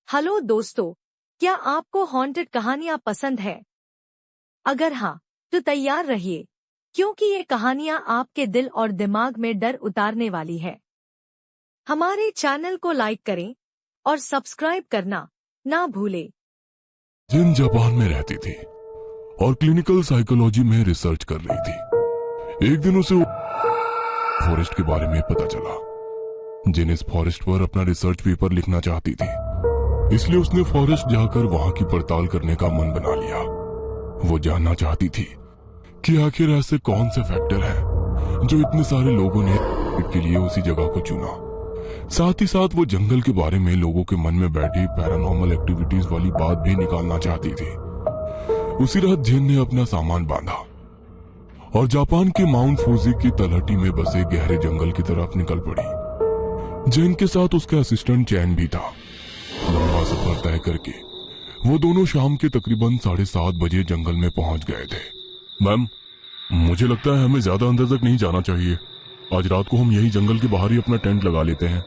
Hello दोस्तों, क्या आपको हॉन्टेड कहानियां पसंद है? अगर हाँ, तो तैयार रहिए, क्योंकि ये कहानियां आपके दिल और दिमाग में डर उतारने वाली है। हमारे चैनल को लाइक करें और सब्सक्राइब करना ना भूलें। जिन जापान में रहती थी और क्लिनिकल साइकोलॉजी में रिसर्च कर रही थी। एक दिन उसे फॉरेस्ट के बारे में पता चला। जिन इस फॉरेस्ट पर अपना रिसर्च पेपर लिखना चाहती थी, इसलिए उसने फॉरेस्ट जाकर वहां की पड़ताल करने का मन बना लिया। वो जानना चाहती थी कि आखिर ऐसे कौन से फैक्टर हैं जो इतने सारे लोगों ने के लिए उसी जगह को चुना। साथ ही साथ वो जंगल के बारे में लोगों के मन में बैठी पैरानॉर्मल एक्टिविटीज वाली बात भी निकालना चाहती थी। उसी रात जिन ने अपना सामान बांधा और जापान के माउंट फूजी की तलहटी में बसे गहरे जंगल की तरफ निकल पड़ी। जिन के साथ उसका असिस्टेंट चैन भी था। लंबा सफर तय करके वो दोनों शाम के तकरीबन 7:30 बजे जंगल में पहुंच गए थे। मैम, मुझे लगता है हमें ज्यादा अंदर तक नहीं जाना चाहिए। आज रात को हम यही जंगल के बाहर ही अपना टेंट लगा लेते हैं।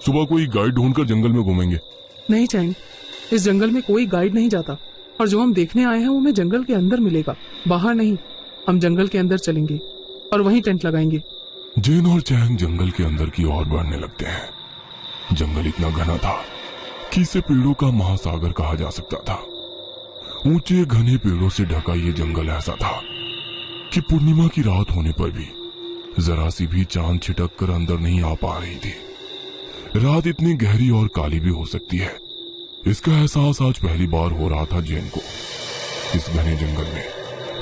सुबह कोई गाइड ढूंढकर जंगल में घूमेंगे। नहीं चैंग, इस जंगल में कोई गाइड नहीं जाता, और जो हम देखने आए हैं वो हमें जंगल के अंदर मिलेगा, बाहर नहीं। हम जंगल के अंदर चलेंगे और वहीं टेंट लगाएंगे। जिन और चैंग जंगल के अंदर की ओर बढ़ने लगते हैं। जंगल इतना घना था कि इसे पेड़ों का महासागर कहा जा सकता था। ऊंचे घने पेड़ों से ढका ये जंगल ऐसा था कि पूर्णिमा की रात होने पर भी जरा सी भी चांद छिटक कर अंदर नहीं आ पा रही थी। रात इतनी गहरी और काली भी हो सकती है, इसका एहसास आज पहली बार हो रहा था जैन को। इस घने जंगल में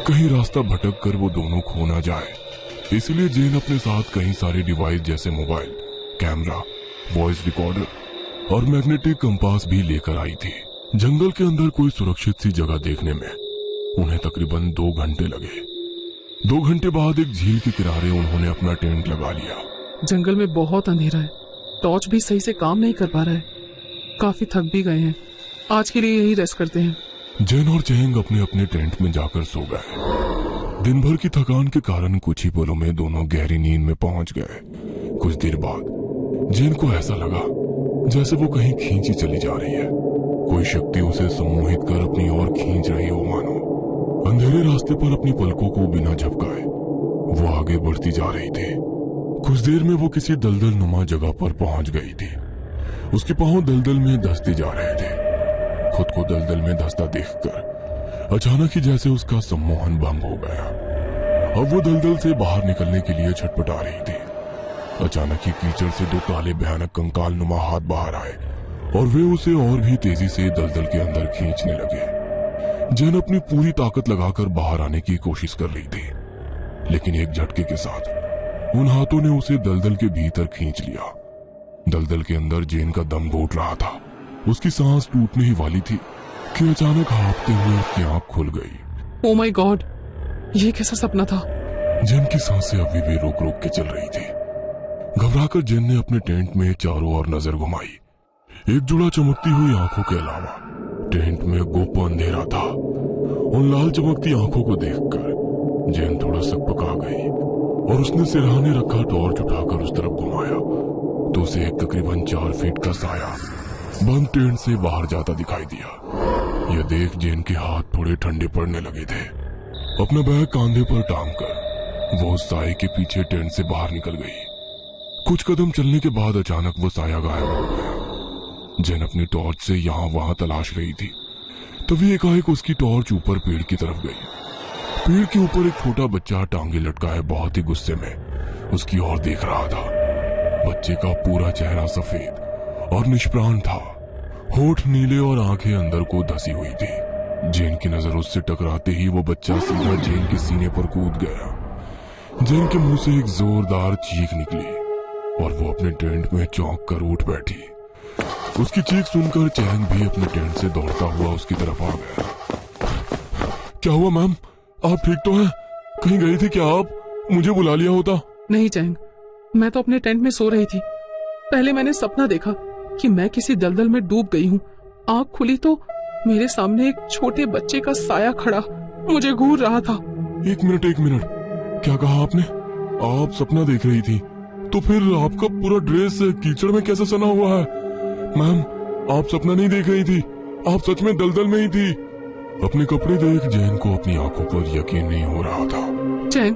कहीं रास्ता भटक कर वो दोनों खो ना जाए, इसलिए जैन अपने साथ कई सारे डिवाइस जैसे मोबाइल, कैमरा, वॉइस रिकॉर्डर और मैग्नेटिक कंपास भी लेकर आई थी। जंगल के अंदर कोई सुरक्षित सी जगह देखने में उन्हें तकरीबन 2 घंटे लगे। 2 घंटे बाद एक झील के किनारे उन्होंने अपना टेंट लगा लिया। जंगल में बहुत अंधेरा है, टॉर्च भी सही से काम नहीं कर पा रहा है। काफी थक भी गए हैं, आज के लिए यही रेस्ट करते हैं। जैन और चेंग अपने अपने टेंट में जाकर सो गए। दिन भर की थकान के कारण कुछ ही पलों में दोनों गहरी नींद में पहुंच गए। कुछ देर बाद जैन को ऐसा लगा जैसे वो कहीं खींची चली जा रही है। कोई शक्ति उसे सम्मोहित कर अपनी ओर खींच रही हो मानो। अंधेरे रास्ते पर अपनी पलकों को बिना झपकाए वो आगे बढ़ती जा रही थी। कुछ देर में वो किसी दलदल नुमा जगह पर पहुंच गई थी। उसके पांव दलदल में धंसते जा रहे थे। खुद को दलदल में धंसता देखकर अचानक ही जैसे उसका सम्मोहन भंग हो गया। अब वो दलदल से बाहर निकलने के लिए छटपटा रही थी। अचानक ही कीचड़ से 2 काले भयानक कंकाल नुमा हाथ बाहर आए और वे उसे और भी तेजी से दलदल के अंदर खींचने लगे। जैन अपनी पूरी ताकत लगाकर बाहर आने की कोशिश कर रही थी, लेकिन एक झटके के साथ उन हाथों ने उसे दलदल के भीतर खींच लिया। दलदल के अंदर जैन का दम घुट रहा था। उसकी सांस टूटने ही वाली थी कि अचानक हाँफते हुए उसकी आंख खुल गई। ओ माय गॉड, ये कैसा सपना था? जैन की सांसें अभी भी रोक रोक के चल रही थी। घबराकर जैन ने अपने टेंट में चारों ओर नजर घुमाई। एक जुड़ा चमकती हुई आंखों के अलावा टेंट में गुप्त अंधेरा था। उन लाल चमकती आंखों को देखकर जैन थोड़ा सकपका गई और उसने सिरहाने रखा टॉर्च उठाकर उस तरफ घुमाया तो उसे एक तकरीबन 4 फीट का साया बंद टेंट से बाहर जाता दिखाई दिया। यह देख जैन के हाथ थोड़े ठंडे पड़ने लगे थे। अपना बैग कांधे पर टांग कर वो उस साये के पीछे टेंट से बाहर निकल गई। कुछ कदम चलने के बाद अचानक वो साया गायब हो गया। जैन अपनी टॉर्च से यहाँ वहां तलाश रही थी, तभी एकाएक उसकी टॉर्च ऊपर पेड़ की तरफ गई। पेड़ के ऊपर एक छोटा बच्चा टांगे लटकाए बहुत ही गुस्से में उसकी ओर देख रहा था। बच्चे का पूरा चेहरा सफेद और निष्प्राण था। होठ नीले और आंखें अंदर को धसी हुई थी। जैन की नजर उससे टकराते ही वो बच्चा सीधा जैन के सीने पर कूद गया। जैन के मुंह से एक जोरदार चीख निकली और वो अपने टेंट में चौंक कर उठ बैठी। उसकी चीख सुनकर चैंग भी अपने टेंट से दौड़ता हुआ उसकी तरफ आ गया। क्या हुआ मैम, आप ठीक तो हैं? कहीं गई थी क्या आप? मुझे बुला लिया होता। नहीं चैंग, मैं तो अपने टेंट में सो रही थी। पहले मैंने सपना देखा कि मैं किसी दलदल में डूब गई हूँ। आंख खुली तो मेरे सामने एक छोटे बच्चे का साया खड़ा मुझे घूर रहा था। एक मिनट, क्या कहा आपने? आप सपना देख रही थी तो फिर आपका पूरा ड्रेस कीचड़ में कैसे सना हुआ है? मैम, आप सपना नहीं देख रही थी, आप सच में दलदल में ही थी। अपने कपड़े देख जैन को अपनी आंखों पर यकीन नहीं हो रहा था। चैंग,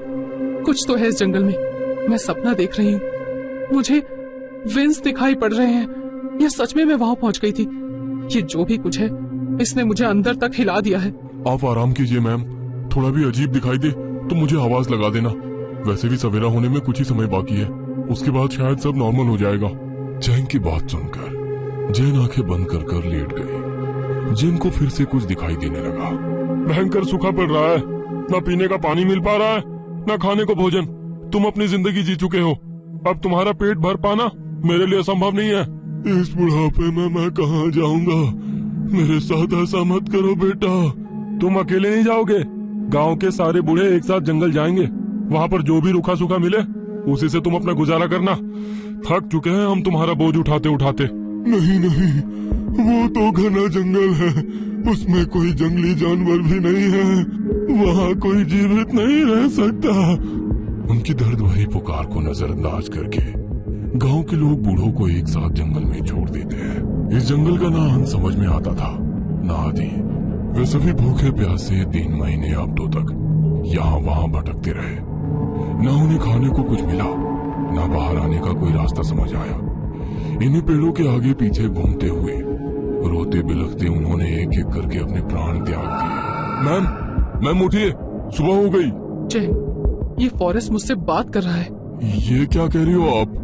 कुछ तो है इस जंगल में। मैं सपना देख रही हूँ, मुझे विंस दिखाई पड़ रहे हैं, या सच में मैं वहां पहुंच गई थी। ये जो भी कुछ है, इसने मुझे अंदर तक हिला दिया है। आप आराम कीजिए मैम, थोड़ा भी अजीब दिखाई दे तो मुझे आवाज लगा देना। वैसे भी सवेरा होने में कुछ ही समय बाकी है, उसके बाद शायद सब नॉर्मल हो जाएगा। जैन की बात सुनकर जैन आंखें बंद कर कर लेट गई। जैन को फिर से कुछ दिखाई देने लगा। भयंकर सूखा पड़ रहा है, ना पीने का पानी मिल पा रहा है, ना खाने को भोजन। तुम अपनी जिंदगी जी चुके हो, अब तुम्हारा पेट भर पाना मेरे लिए संभव नहीं है। इस बुढ़ापे में मैं कहाँ जाऊंगा? मेरे साथ ऐसा मत करो बेटा। तुम अकेले नहीं जाओगे, गांव के सारे बूढ़े एक साथ जंगल जाएंगे। वहाँ पर जो भी रूखा सूखा मिले उसी से तुम अपना गुजारा करना। थक चुके हैं हम तुम्हारा बोझ उठाते उठाते। नहीं नहीं, वो तो घना जंगल है, उसमें कोई जंगली जानवर भी नहीं है, वहाँ कोई जीवित नहीं रह सकता। उनकी दर्द भरी पुकार को नजरअंदाज करके गांव के लोग बूढ़ों को एक साथ जंगल में छोड़ देते हैं। इस जंगल का ना अंत समझ में आता था, ना आदि। वे सभी भूखे प्यासे 3 महीने हफ्तों तक यहाँ वहाँ भटकते रहे। ना उन्हें खाने को कुछ मिला, ना बाहर आने का कोई रास्ता समझ आया। इन्हीं पेड़ों के आगे पीछे घूमते हुए रोते बिलखते उन्होंने एक एक करके अपने प्राण त्याग दिए। मैम उठिए, सुबह हो गई। चैंग, ये फॉरेस्ट मुझसे बात कर रहा है। ये क्या कह रही हो आप?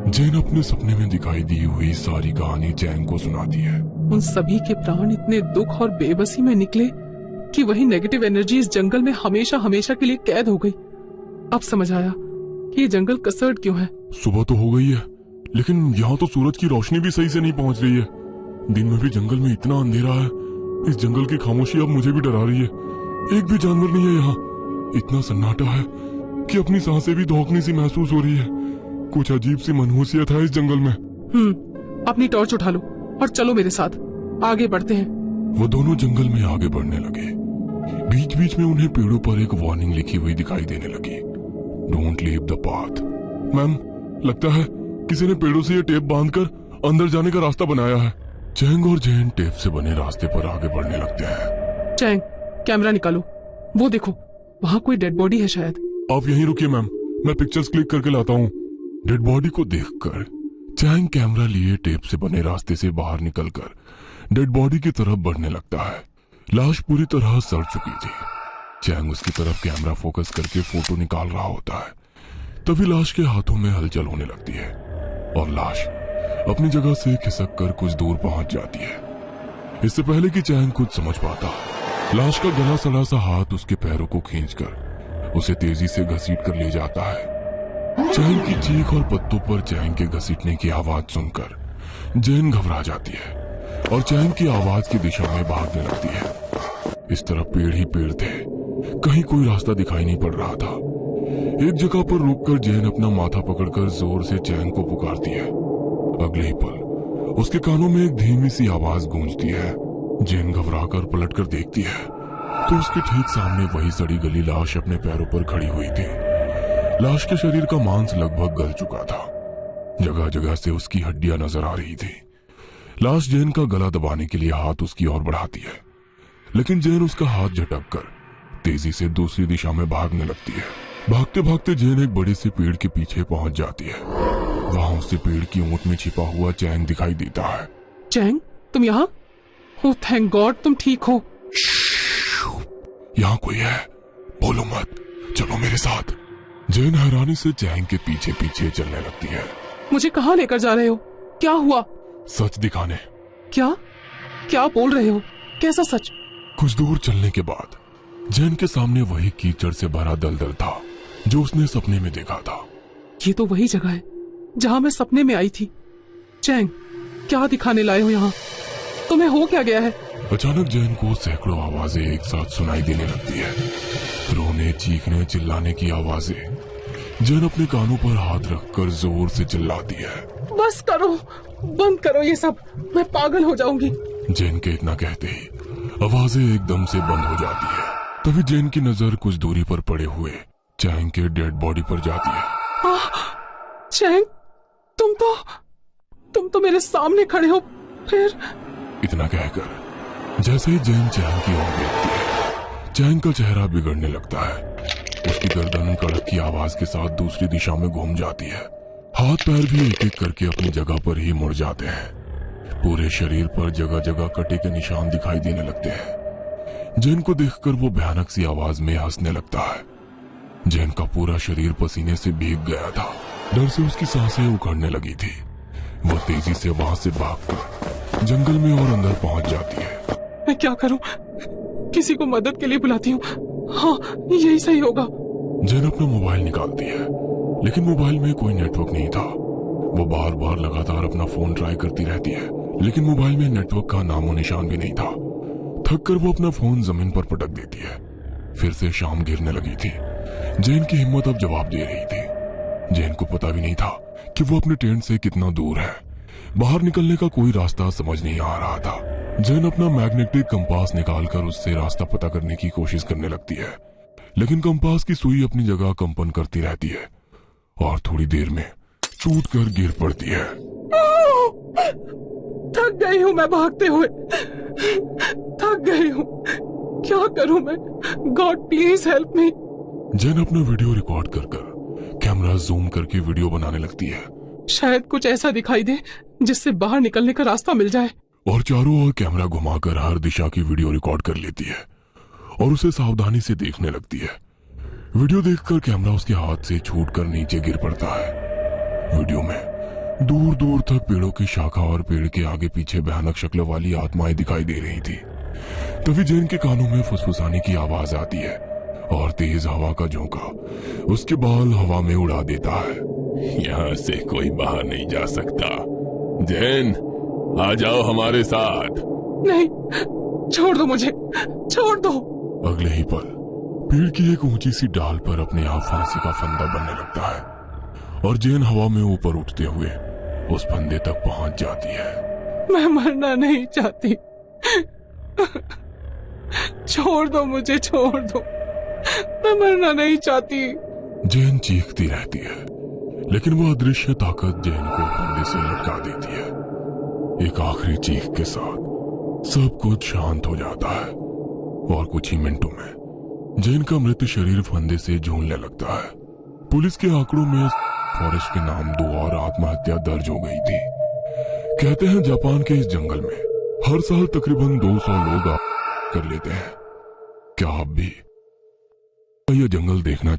जैन अपने सपने में दिखाई दी हुई सारी कहानी चैंग को सुनाती है। उन सभी के प्राण इतने दुख और बेबसी में निकले कि वही नेगेटिव एनर्जी इस जंगल में हमेशा हमेशा के लिए कैद हो गई। अब समझ आया कि ये जंगल कसर्ड क्यों है। सुबह तो हो गई है, लेकिन यहाँ तो सूरज की रोशनी भी सही से नहीं पहुँच रही है। दिन में भी जंगल में इतना अंधेरा है, इस जंगल की खामोशी अब मुझे भी डरा रही है। एक भी जानवर नहीं है यहाँ, इतना सन्नाटा है कि अपनी सांसें भी धोखनी सी महसूस हो रही है। कुछ अजीब सी मनहूसियत है इस जंगल में। अपनी टॉर्च उठा लो और चलो मेरे साथ, आगे बढ़ते हैं। वो दोनों जंगल में आगे बढ़ने लगे। बीच बीच में उन्हें पेड़ों पर एक वार्निंग लिखी हुई दिखाई देने लगी, don't leave the path. Ma'am, लगता है किसी ने पेड़ों से ये टेप बांधकर अंदर जाने का रास्ता बनाया है। चैंग और जैन टेप से बने रास्ते पर आगे बढ़ने लगते हैं। चैंग, कैमरा निकालो, वो देखो, वहाँ कोई डेड बॉडी है शायद। आप यहीं रुकिए मैम, मैं पिक्चर्स क्लिक करके लाता हूँ। डेड बॉडी को देखकर चैंग कैमरा लिए टेप से बने रास्ते से बाहर निकलकर डेड बॉडी की तरफ बढ़ने लगता है। लाश पूरी तरह सड़ चुकी थी। चैंग उसकी तरफ कैमरा फोकस करके फोटो निकाल रहा होता है, तभी लाश के हाथों में हलचल होने लगती है और लाश अपनी जगह से खिसक कर कुछ दूर पहुंच जाती है। इससे पहले कि चैंग कुछ समझ पाता, लाश का गला सड़ा सा हाथ उसके पैरों को खींचकर उसे तेजी से घसीट कर ले जाता है। चैंग की चीख और पत्तों पर चैंग के घसीटने की आवाज सुनकर जैन घबरा जाती है और चैंग की आवाज की दिशा में भागने लगती है। इस तरफ पेड़ ही पेड़ थे, कहीं कोई रास्ता दिखाई नहीं पड़ रहा था। एक जगह पर रुककर जैन अपना माथा पकड़कर जोर से चैंग को पुकारती है। अगले ही पल उसके कानों में एक धीमी सी आवाज गूंजती है। जैन घबराकर पलटकर देखती है तो उसके ठीक सामने वही सड़ी गली लाश अपने पैरों पर खड़ी हुई थी। लाश के शरीर का मांस लगभग गल चुका था, जगह जगह से उसकी हड्डियां नजर आ रही थी। लाश जैन का गला दबाने के लिए हाथ उसकी ओर बढ़ाती है, लेकिन जैन उसका हाथ झटककर तेजी से दूसरी दिशा में भागने लगती है। भागते भागते जैन एक बड़े से पेड़ के पीछे पहुंच जाती है। वहां उससे पेड़ की ऊंट में छिपा हुआ चैंग दिखाई देता है। चैंग, तुम यहाँ? ओह थैंक गॉड, तुम ठीक हो। यहाँ कोई है, बोलो मत, चलो मेरे साथ। जैन हैरानी से चैंग के पीछे पीछे चलने लगती है। मुझे कहाँ लेकर जा रहे हो? क्या हुआ? सच दिखाने। क्या क्या बोल रहे हो? कैसा सच? कुछ दूर चलने के बाद जैन के सामने वही कीचड़ से भरा दलदल था जो उसने सपने में देखा था। ये तो वही जगह है जहां मैं सपने में आई थी। चैंग, क्या दिखाने लाए हो यहाँ? तुम्हें हो क्या गया है? अचानक जैन को सैकड़ों आवाजें एक साथ सुनाई देने लगती है। रोने, चीखने, चिल्लाने की आवाजें। जैन अपने कानों पर हाथ रखकर जोर से चिल्लाती है, बस करो, बंद करो ये सब, मैं पागल हो जाऊंगी। जैन के इतना कहते ही आवाजें एकदम से बंद हो जाती है। तभी जैन की नजर कुछ दूरी पर पड़े हुए चैंग के डेड बॉडी पर जाती है। चैंग, तुम तो मेरे सामने खड़े हो, फिर इतना कहकर जैसे ही जैन चैन की ओर देखती है, चैन का चेहरा बिगड़ने लगता है। उसकी गर्दन कड़क की आवाज के साथ दूसरी दिशा में घूम जाती है। हाथ पैर भी एक एक करके अपनी जगह पर ही मुड़ जाते हैं। पूरे शरीर पर जगह जगह कटे के निशान दिखाई देने लगते हैं। जैन को देखकर वो भयानक सी आवाज में हंसने लगता है। जैन का पूरा शरीर पसीने से भीग गया था। डर से उसकी सांसें उखड़ने लगी थी। वो तेजी से वहां से भागकर जंगल में और अंदर पहुंच जाती है। मैं क्या करूं? किसी को मदद के लिए बुलाती हूँ। हाँ, यही सही होगा। जैन अपना मोबाइल निकालती है, लेकिन मोबाइल में कोई नेटवर्क नहीं था। वो बार बार लगातार अपना फोन ट्राई करती रहती है, लेकिन मोबाइल में नेटवर्क का नामो निशान भी नहीं था। थक कर वो अपना फोन जमीन पर पटक देती है। फिर से शाम गिरने लगी थी। जैन की हिम्मत अब जवाब दे रही थी। जैन को पता भी नहीं था कि वो अपने टेंट से कितना दूर है। बाहर निकलने का कोई रास्ता समझ नहीं आ रहा था। जैन अपना मैग्नेटिक कंपास निकालकर उससे रास्ता पता करने की कोशिश करने लगती है, लेकिन कंपास की सुई अपनी जगह कंपन करती रहती है और थोड़ी देर में टूट कर गिर पड़ती है। थक गई हूँ मैं भागते हुए, थक गई हूँ। क्या करूँ मैं? God please help me. Jain अपना वीडियो रिकॉर्ड कर कैमरा जूम करके वीडियो बनाने लगती है। शायद कुछ ऐसा दिखाई दे जिससे बाहर निकलने का रास्ता मिल जाए। और चारों ओर कैमरा घुमाकर हर दिशा की वीडियो रिकॉर्ड कर लेती है और उसे सावधानी से देखने लगती है। वीडियो देखकर कैमरा उसके हाथ से छूटकर नीचे गिर पड़ता है। वीडियो में दूर दूर तक पेड़ों की शाखा और पेड़ के आगे पीछे भयानक शक्ल वाली आत्माएं दिखाई दे रही थी। तभी जैन के कानों में फुसफुसाने की आवाज आती है और तेज हवा का झोंका उसके बाल हवा में उड़ा देता है। यहाँ से कोई बाहर नहीं जा सकता। जैन, आ जाओ हमारे साथ। नहीं, छोड़ दो मुझे, छोड़ दो। अगले ही पल पेड़ की एक ऊंची सी डाल पर अपने आप फांसी का फंदा बनने लगता है और जैन हवा में ऊपर उठते हुए उस फंदे तक पहुंच जाती है। मैं मरना नहीं चाहती। छोड़ दो मुझे, छोड़ दो। मैं मरना नहीं चाहती। जैन चीखती रहती है, लेकिन वो अदृश्य ताकत जैन को फंदे से लटका देती है। एक आखिरी चीख के साथ सब कुछ शांत हो जाता है और कुछ ही मिनटों में जैन का मृत शरीर फंदे से झूलने लगता है। पुलिस के आंकड़ों में फॉरेस्ट के नाम 2 और आत्महत्या दर्ज हो गई थी। कहते हैं जापान के इस जंगल में हर साल तकरीबन 200 लोग कर लेते हैं। क्या आप भी यह जंगल देखना